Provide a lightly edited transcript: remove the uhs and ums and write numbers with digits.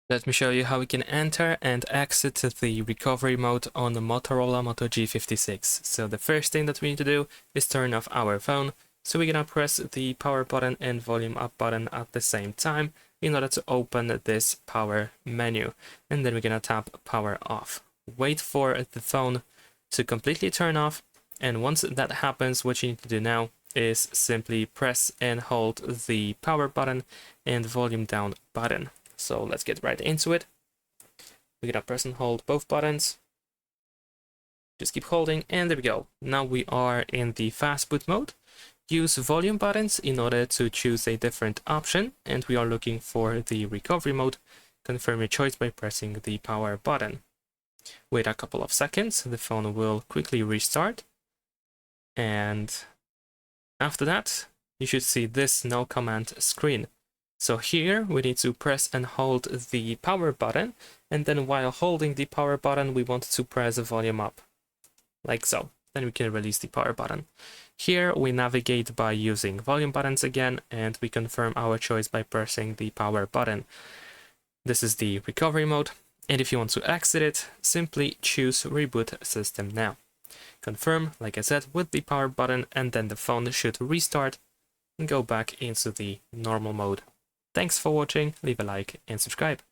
Let me show you how we can enter and exit the recovery mode on the Motorola Moto G56. So the first thing that we need to do is turn off our phone. So we're gonna press the power button and volume up button at the same time in order to open this power menu. And then we're gonna tap power off. Wait for the phone to completely turn off. And once that happens, what you need to do now is simply press and hold the power button and volume down button. So let's get right into it. We're gonna press and hold both buttons. Just keep holding, and there we go. Now we are in the fast boot mode. Use volume buttons in order to choose a different option, and we are looking for the recovery mode. Confirm your choice by pressing the power button. Wait a couple of seconds, the phone will quickly restart. And after that, you should see this no command screen. So here we need to press and hold the power button, and then while holding the power button we want to press the volume up, like so. Then we can release the power button. Here we navigate by using volume buttons again, and we confirm our choice by pressing the power button. This is the recovery mode, and if you want to exit it, simply choose reboot system now. Confirm, like I said, with the power button, and then the phone should restart and go back into the normal mode. Thanks for watching, leave a like and subscribe.